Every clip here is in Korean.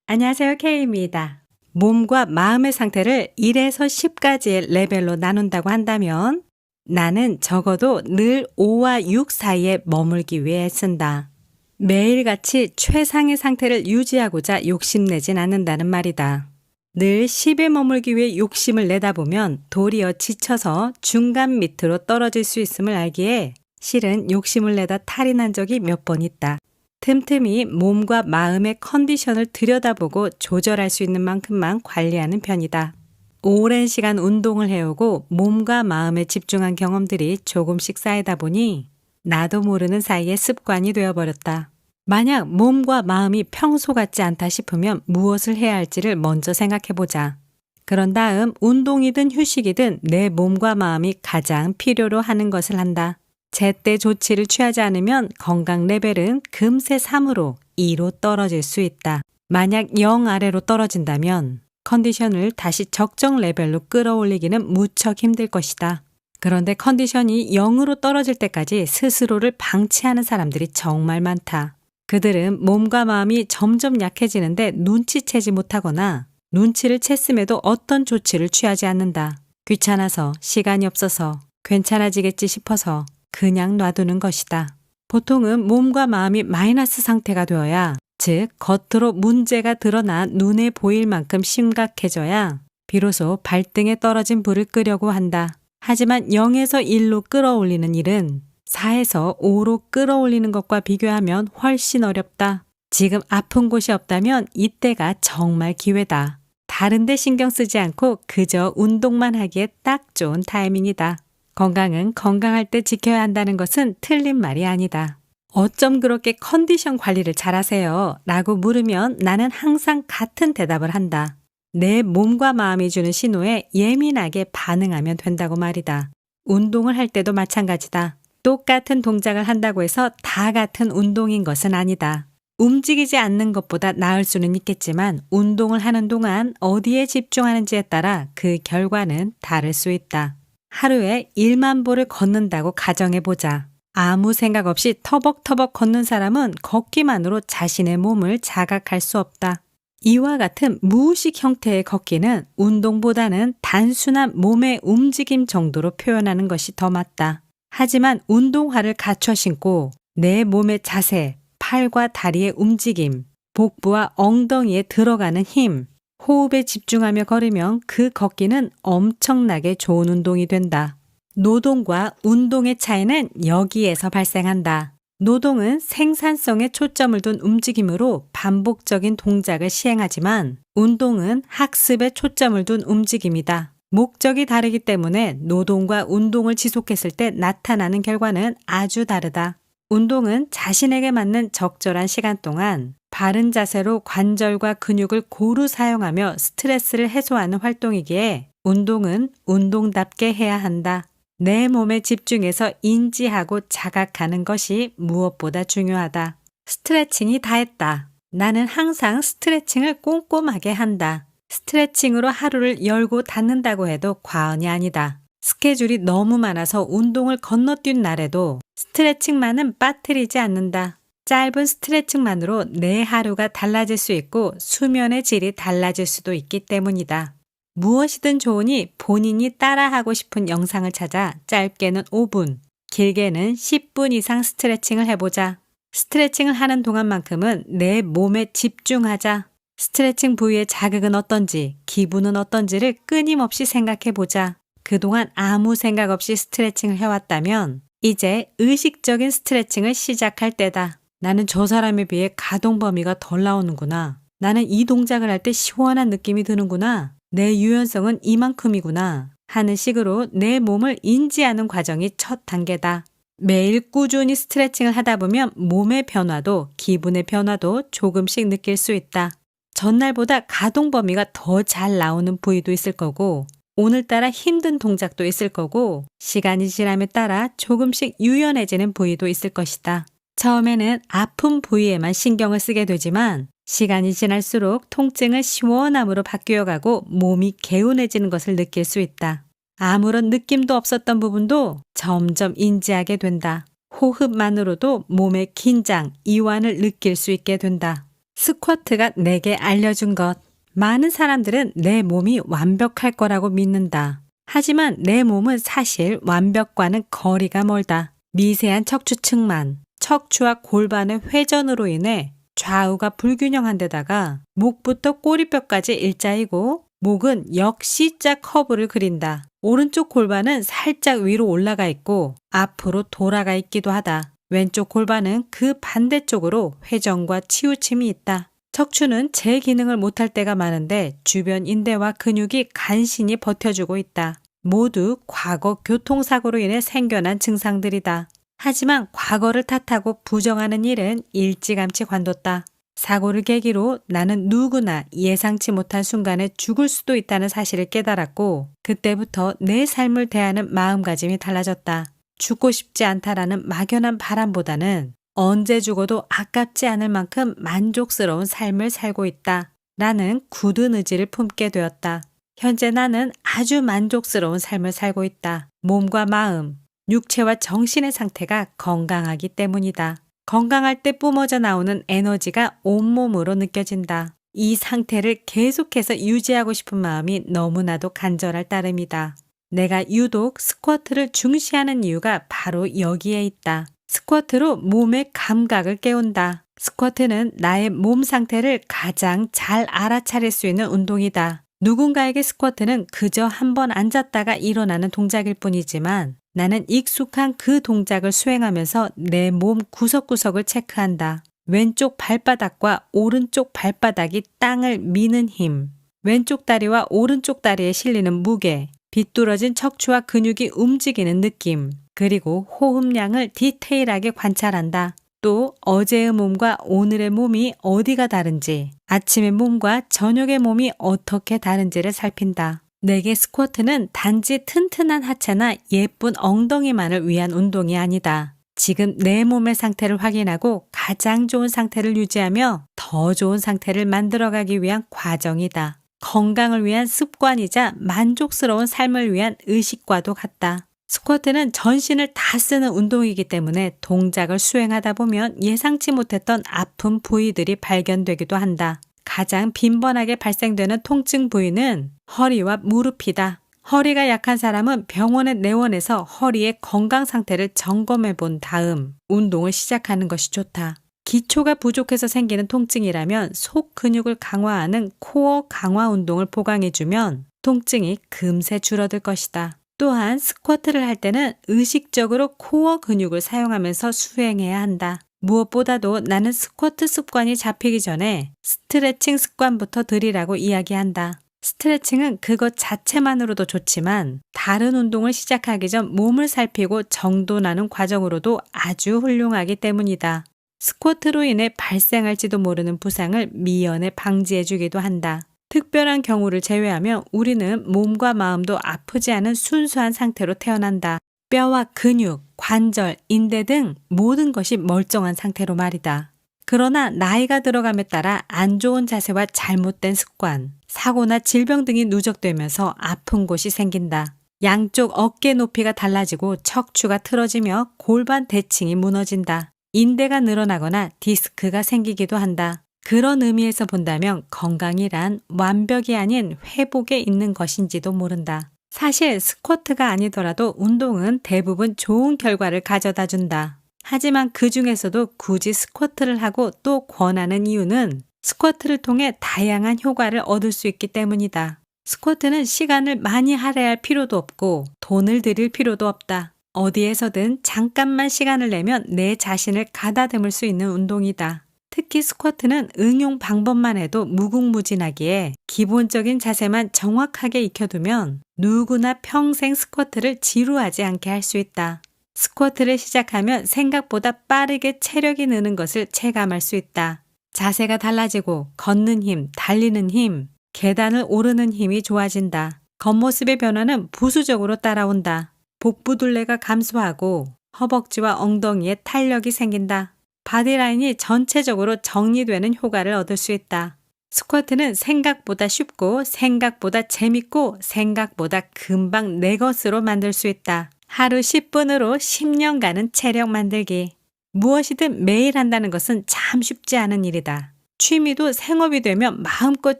안녕하세요. K입니다. 몸과 마음의 상태를 1에서 10까지의 레벨로 나눈다고 한다면 나는 적어도 늘 5와 6 사이에 머물기 위해 쓴다. 매일같이 최상의 상태를 유지하고자 욕심내진 않는다는 말이다. 늘 10에 머물기 위해 욕심을 내다 보면 도리어 지쳐서 중간 밑으로 떨어질 수 있음을 알기에 실은 욕심을 내다 탈이 난 적이 몇 번 있다. 틈틈이 몸과 마음의 컨디션을 들여다보고 조절할 수 있는 만큼만 관리하는 편이다. 오랜 시간 운동을 해오고 몸과 마음에 집중한 경험들이 조금씩 쌓이다 보니 나도 모르는 사이에 습관이 되어버렸다. 만약 몸과 마음이 평소 같지 않다 싶으면 무엇을 해야 할지를 먼저 생각해보자. 그런 다음 운동이든 휴식이든 내 몸과 마음이 가장 필요로 하는 것을 한다. 제때 조치를 취하지 않으면 건강 레벨은 금세 3으로 2로 떨어질 수 있다. 만약 0 아래로 떨어진다면 컨디션을 다시 적정 레벨로 끌어올리기는 무척 힘들 것이다. 그런데 컨디션이 0으로 떨어질 때까지 스스로를 방치하는 사람들이 정말 많다. 그들은 몸과 마음이 점점 약해지는데 눈치채지 못하거나 눈치를 챘음에도 어떤 조치를 취하지 않는다. 귀찮아서, 시간이 없어서, 괜찮아지겠지 싶어서 그냥 놔두는 것이다. 보통은 몸과 마음이 마이너스 상태가 되어야, 즉 겉으로 문제가 드러나 눈에 보일 만큼 심각해져야 비로소 발등에 떨어진 불을 끄려고 한다. 하지만 0에서 1로 끌어올리는 일은 4에서 5로 끌어올리는 것과 비교하면 훨씬 어렵다. 지금 아픈 곳이 없다면 이때가 정말 기회다. 다른 데 신경 쓰지 않고 그저 운동만 하기에 딱 좋은 타이밍이다. 건강은 건강할 때 지켜야 한다는 것은 틀린 말이 아니다. 어쩜 그렇게 컨디션 관리를 잘하세요? 라고 물으면 나는 항상 같은 대답을 한다. 내 몸과 마음이 주는 신호에 예민하게 반응하면 된다고 말이다. 운동을 할 때도 마찬가지다. 똑같은 동작을 한다고 해서 다 같은 운동인 것은 아니다. 움직이지 않는 것보다 나을 수는 있겠지만 운동을 하는 동안 어디에 집중하는지에 따라 그 결과는 다를 수 있다. 하루에 1만 보를 걷는다고 가정해보자. 아무 생각 없이 터벅터벅 걷는 사람은 걷기만으로 자신의 몸을 자각할 수 없다. 이와 같은 무의식 형태의 걷기는 운동보다는 단순한 몸의 움직임 정도로 표현하는 것이 더 맞다. 하지만 운동화를 갖춰 신고 내 몸의 자세, 팔과 다리의 움직임, 복부와 엉덩이에 들어가는 힘, 호흡에 집중하며 걸으면 그 걷기는 엄청나게 좋은 운동이 된다. 노동과 운동의 차이는 여기에서 발생한다. 노동은 생산성에 초점을 둔 움직임으로 반복적인 동작을 시행하지만 운동은 학습에 초점을 둔 움직임이다. 목적이 다르기 때문에 노동과 운동을 지속했을 때 나타나는 결과는 아주 다르다. 운동은 자신에게 맞는 적절한 시간 동안 바른 자세로 관절과 근육을 고루 사용하며 스트레스를 해소하는 활동이기에 운동은 운동답게 해야 한다. 내 몸에 집중해서 인지하고 자각하는 것이 무엇보다 중요하다. 스트레칭이 다 했다. 나는 항상 스트레칭을 꼼꼼하게 한다. 스트레칭으로 하루를 열고 닫는다고 해도 과언이 아니다. 스케줄이 너무 많아서 운동을 건너뛴 날에도 스트레칭만은 빠뜨리지 않는다. 짧은 스트레칭만으로 내 하루가 달라질 수 있고 수면의 질이 달라질 수도 있기 때문이다. 무엇이든 좋으니 본인이 따라하고 싶은 영상을 찾아 짧게는 5분, 길게는 10분 이상 스트레칭을 해보자. 스트레칭을 하는 동안만큼은 내 몸에 집중하자. 스트레칭 부위의 자극은 어떤지, 기분은 어떤지를 끊임없이 생각해보자. 그동안 아무 생각 없이 스트레칭을 해왔다면 이제 의식적인 스트레칭을 시작할 때다. 나는 저 사람에 비해 가동 범위가 덜 나오는구나. 나는 이 동작을 할 때 시원한 느낌이 드는구나. 내 유연성은 이만큼이구나 하는 식으로 내 몸을 인지하는 과정이 첫 단계다. 매일 꾸준히 스트레칭을 하다 보면 몸의 변화도 기분의 변화도 조금씩 느낄 수 있다. 전날보다 가동 범위가 더 잘 나오는 부위도 있을 거고 오늘따라 힘든 동작도 있을 거고 시간이 지남에 따라 조금씩 유연해지는 부위도 있을 것이다. 처음에는 아픈 부위에만 신경을 쓰게 되지만 시간이 지날수록 통증은 시원함으로 바뀌어가고 몸이 개운해지는 것을 느낄 수 있다. 아무런 느낌도 없었던 부분도 점점 인지하게 된다. 호흡만으로도 몸의 긴장, 이완을 느낄 수 있게 된다. 스쿼트가 내게 알려준 것. 많은 사람들은 내 몸이 완벽할 거라고 믿는다. 하지만 내 몸은 사실 완벽과는 거리가 멀다. 미세한 척추측만, 척추와 골반의 회전으로 인해 좌우가 불균형한 데다가 목부터 꼬리뼈까지 일자이고 목은 역C자 커브를 그린다. 오른쪽 골반은 살짝 위로 올라가 있고 앞으로 돌아가 있기도 하다. 왼쪽 골반은 그 반대쪽으로 회전과 치우침이 있다. 척추는 제 기능을 못할 때가 많은데 주변 인대와 근육이 간신히 버텨주고 있다. 모두 과거 교통사고로 인해 생겨난 증상들이다. 하지만 과거를 탓하고 부정하는 일은 일찌감치 관뒀다. 사고를 계기로 나는 누구나 예상치 못한 순간에 죽을 수도 있다는 사실을 깨달았고 그때부터 내 삶을 대하는 마음가짐이 달라졌다. 죽고 싶지 않다라는 막연한 바람보다는 언제 죽어도 아깝지 않을 만큼 만족스러운 삶을 살고 있다. 라는 굳은 의지를 품게 되었다. 현재 나는 아주 만족스러운 삶을 살고 있다. 몸과 마음, 육체와 정신의 상태가 건강하기 때문이다. 건강할 때 뿜어져 나오는 에너지가 온몸으로 느껴진다. 이 상태를 계속해서 유지하고 싶은 마음이 너무나도 간절할 따름이다. 내가 유독 스쿼트를 중시하는 이유가 바로 여기에 있다. 스쿼트로 몸의 감각을 깨운다. 스쿼트는 나의 몸 상태를 가장 잘 알아차릴 수 있는 운동이다. 누군가에게 스쿼트는 그저 한번 앉았다가 일어나는 동작일 뿐이지만 나는 익숙한 그 동작을 수행하면서 내 몸 구석구석을 체크한다. 왼쪽 발바닥과 오른쪽 발바닥이 땅을 미는 힘, 왼쪽 다리와 오른쪽 다리에 실리는 무게, 비뚤어진 척추와 근육이 움직이는 느낌, 그리고 호흡량을 디테일하게 관찰한다. 또 어제의 몸과 오늘의 몸이 어디가 다른지, 아침의 몸과 저녁의 몸이 어떻게 다른지를 살핀다. 내게 스쿼트는 단지 튼튼한 하체나 예쁜 엉덩이만을 위한 운동이 아니다. 지금 내 몸의 상태를 확인하고 가장 좋은 상태를 유지하며 더 좋은 상태를 만들어가기 위한 과정이다. 건강을 위한 습관이자 만족스러운 삶을 위한 의식과도 같다. 스쿼트는 전신을 다 쓰는 운동이기 때문에 동작을 수행하다 보면 예상치 못했던 아픈 부위들이 발견되기도 한다. 가장 빈번하게 발생되는 통증 부위는 허리와 무릎이다. 허리가 약한 사람은 병원에 내원해서 허리의 건강 상태를 점검해 본 다음 운동을 시작하는 것이 좋다. 기초가 부족해서 생기는 통증이라면 속 근육을 강화하는 코어 강화 운동을 보강해주면 통증이 금세 줄어들 것이다. 또한 스쿼트를 할 때는 의식적으로 코어 근육을 사용하면서 수행해야 한다. 무엇보다도 나는 스쿼트 습관이 잡히기 전에 스트레칭 습관부터 들이라고 이야기한다. 스트레칭은 그것 자체만으로도 좋지만 다른 운동을 시작하기 전 몸을 살피고 정돈하는 과정으로도 아주 훌륭하기 때문이다. 스쿼트로 인해 발생할지도 모르는 부상을 미연에 방지해주기도 한다. 특별한 경우를 제외하면 우리는 몸과 마음도 아프지 않은 순수한 상태로 태어난다. 뼈와 근육, 관절, 인대 등 모든 것이 멀쩡한 상태로 말이다. 그러나 나이가 들어감에 따라 안 좋은 자세와 잘못된 습관, 사고나 질병 등이 누적되면서 아픈 곳이 생긴다. 양쪽 어깨 높이가 달라지고 척추가 틀어지며 골반 대칭이 무너진다. 인대가 늘어나거나 디스크가 생기기도 한다. 그런 의미에서 본다면 건강이란 완벽이 아닌 회복에 있는 것인지도 모른다. 사실 스쿼트가 아니더라도 운동은 대부분 좋은 결과를 가져다 준다. 하지만 그 중에서도 굳이 스쿼트를 하고 또 권하는 이유는 스쿼트를 통해 다양한 효과를 얻을 수 있기 때문이다. 스쿼트는 시간을 많이 할애할 필요도 없고 돈을 들일 필요도 없다. 어디에서든 잠깐만 시간을 내면 내 자신을 가다듬을 수 있는 운동이다. 특히 스쿼트는 응용 방법만 해도 무궁무진하기에 기본적인 자세만 정확하게 익혀두면 누구나 평생 스쿼트를 지루하지 않게 할 수 있다. 스쿼트를 시작하면 생각보다 빠르게 체력이 느는 것을 체감할 수 있다. 자세가 달라지고 걷는 힘, 달리는 힘, 계단을 오르는 힘이 좋아진다. 겉모습의 변화는 부수적으로 따라온다. 복부둘레가 감소하고 허벅지와 엉덩이에 탄력이 생긴다. 바디라인이 전체적으로 정리되는 효과를 얻을 수 있다. 스쿼트는 생각보다 쉽고 생각보다 재밌고 생각보다 금방 내 것으로 만들 수 있다. 하루 10분으로 10년간은 체력 만들기. 무엇이든 매일 한다는 것은 참 쉽지 않은 일이다. 취미도 생업이 되면 마음껏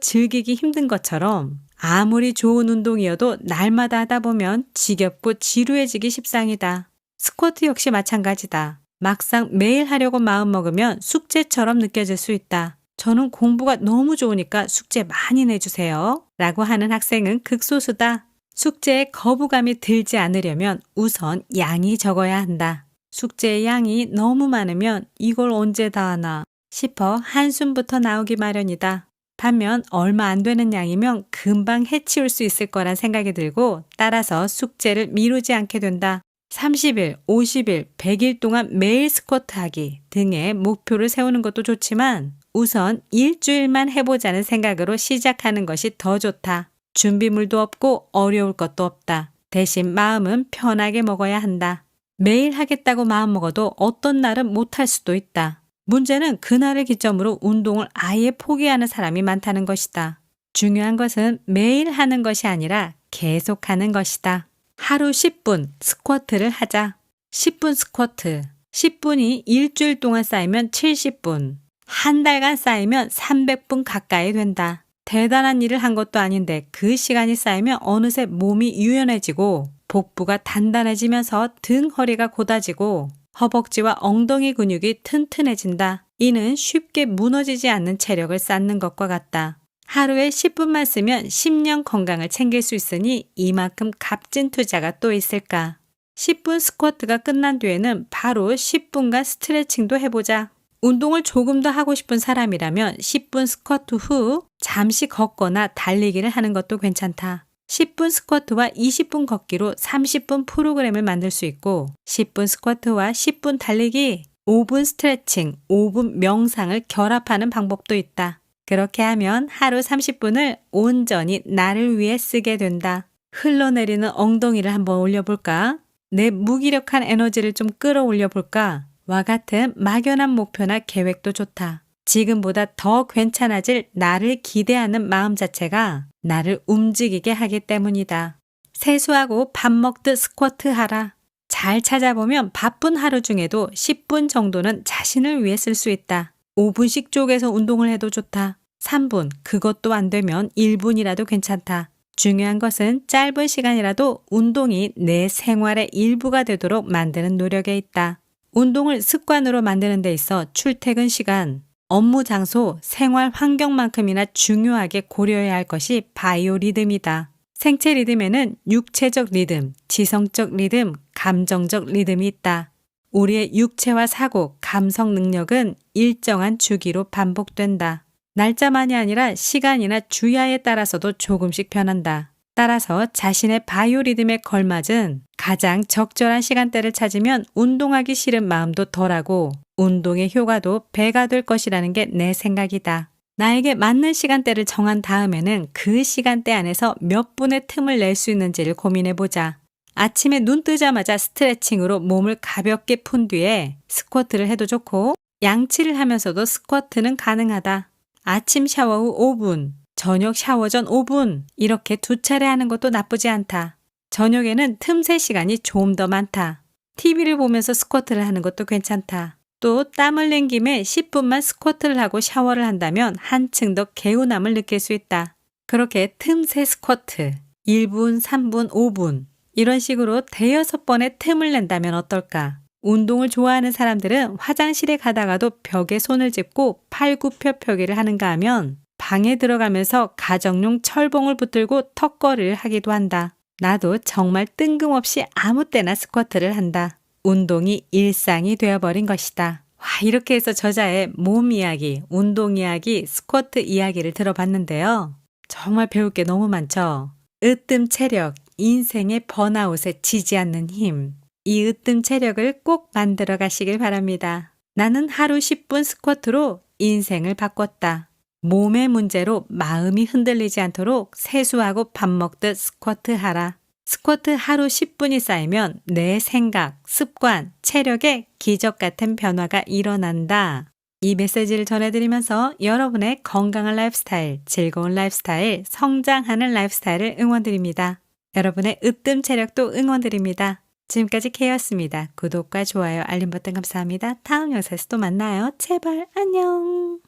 즐기기 힘든 것처럼 아무리 좋은 운동이어도 날마다 하다 보면 지겹고 지루해지기 십상이다. 스쿼트 역시 마찬가지다. 막상 매일 하려고 마음먹으면 숙제처럼 느껴질 수 있다. 저는 공부가 너무 좋으니까 숙제 많이 내주세요. 라고 하는 학생은 극소수다. 숙제에 거부감이 들지 않으려면 우선 양이 적어야 한다. 숙제의 양이 너무 많으면 이걸 언제 다 하나 싶어 한숨부터 나오기 마련이다. 반면 얼마 안 되는 양이면 금방 해치울 수 있을 거란 생각이 들고 따라서 숙제를 미루지 않게 된다. 30일, 50일, 100일 동안 매일 스쿼트 하기 등의 목표를 세우는 것도 좋지만 우선 일주일만 해보자는 생각으로 시작하는 것이 더 좋다. 준비물도 없고 어려울 것도 없다. 대신 마음은 편하게 먹어야 한다. 매일 하겠다고 마음먹어도 어떤 날은 못할 수도 있다. 문제는 그날을 기점으로 운동을 아예 포기하는 사람이 많다는 것이다. 중요한 것은 매일 하는 것이 아니라 계속하는 것이다. 하루 10분 스쿼트를 하자. 10분 스쿼트. 10분이 일주일 동안 쌓이면 70분. 한 달간 쌓이면 300분 가까이 된다. 대단한 일을 한 것도 아닌데 그 시간이 쌓이면 어느새 몸이 유연해지고 복부가 단단해지면서 등 허리가 곧아지고 허벅지와 엉덩이 근육이 튼튼해진다. 이는 쉽게 무너지지 않는 체력을 쌓는 것과 같다. 하루에 10분만 쓰면 10년 건강을 챙길 수 있으니 이만큼 값진 투자가 또 있을까. 10분 스쿼트가 끝난 뒤에는 바로 10분간 스트레칭도 해보자. 운동을 조금 더 하고 싶은 사람이라면 10분 스쿼트 후 잠시 걷거나 달리기를 하는 것도 괜찮다. 10분 스쿼트와 20분 걷기로 30분 프로그램을 만들 수 있고 10분 스쿼트와 10분 달리기, 5분 스트레칭, 5분 명상을 결합하는 방법도 있다. 그렇게 하면 하루 30분을 온전히 나를 위해 쓰게 된다. 흘러내리는 엉덩이를 한번 올려볼까? 내 무기력한 에너지를 좀 끌어올려 볼까? 와 같은 막연한 목표나 계획도 좋다. 지금보다 더 괜찮아질 나를 기대하는 마음 자체가 나를 움직이게 하기 때문이다. 세수하고 밥 먹듯 스쿼트 하라. 잘 찾아보면 바쁜 하루 중에도 10분 정도는 자신을 위해 쓸 수 있다. 5분씩 쪼개서 운동을 해도 좋다. 3분, 그것도 안 되면 1분이라도 괜찮다. 중요한 것은 짧은 시간이라도 운동이 내 생활의 일부가 되도록 만드는 노력에 있다. 운동을 습관으로 만드는 데 있어 출퇴근 시간, 업무 장소, 생활 환경만큼이나 중요하게 고려해야 할 것이 바이오 리듬이다. 생체 리듬에는 육체적 리듬, 지성적 리듬, 감정적 리듬이 있다. 우리의 육체와 사고, 감성 능력은 일정한 주기로 반복된다. 날짜만이 아니라 시간이나 주야에 따라서도 조금씩 변한다. 따라서 자신의 바이오 리듬에 걸맞은 가장 적절한 시간대를 찾으면 운동하기 싫은 마음도 덜하고 운동의 효과도 배가 될 것이라는 게 내 생각이다. 나에게 맞는 시간대를 정한 다음에는 그 시간대 안에서 몇 분의 틈을 낼 수 있는지를 고민해보자. 아침에 눈 뜨자마자 스트레칭으로 몸을 가볍게 푼 뒤에 스쿼트를 해도 좋고 양치를 하면서도 스쿼트는 가능하다. 아침 샤워 후 5분, 저녁 샤워 전 5분 이렇게 두 차례 하는 것도 나쁘지 않다. 저녁에는 틈새 시간이 좀 더 많다. TV를 보면서 스쿼트를 하는 것도 괜찮다. 또 땀을 낸 김에 10분만 스쿼트를 하고 샤워를 한다면 한층 더 개운함을 느낄 수 있다. 그렇게 틈새 스쿼트 1분, 3분, 5분 이런 식으로 대여섯 번의 틈을 낸다면 어떨까? 운동을 좋아하는 사람들은 화장실에 가다가도 벽에 손을 짚고 팔굽혀펴기를 하는가 하면 방에 들어가면서 가정용 철봉을 붙들고 턱걸이를 하기도 한다. 나도 정말 뜬금없이 아무 때나 스쿼트를 한다. 운동이 일상이 되어버린 것이다. 와, 이렇게 해서 저자의 몸 이야기, 운동 이야기, 스쿼트 이야기를 들어봤는데요. 정말 배울 게 너무 많죠. 으뜸 체력, 인생의 번아웃에 지지 않는 힘. 이 으뜸 체력을 꼭 만들어 가시길 바랍니다. 나는 하루 10분 스쿼트로 인생을 바꿨다. 몸의 문제로 마음이 흔들리지 않도록 세수하고 밥 먹듯 스쿼트 하라. 스쿼트 하루 10분이 쌓이면 내 생각, 습관, 체력에 기적 같은 변화가 일어난다. 이 메시지를 전해드리면서 여러분의 건강한 라이프스타일, 즐거운 라이프스타일, 성장하는 라이프스타일을 응원드립니다. 여러분의 으뜸 체력도 응원드립니다. 지금까지 K였습니다. 구독과 좋아요, 알림 버튼 감사합니다. 다음 영상에서 또 만나요. 제발 안녕.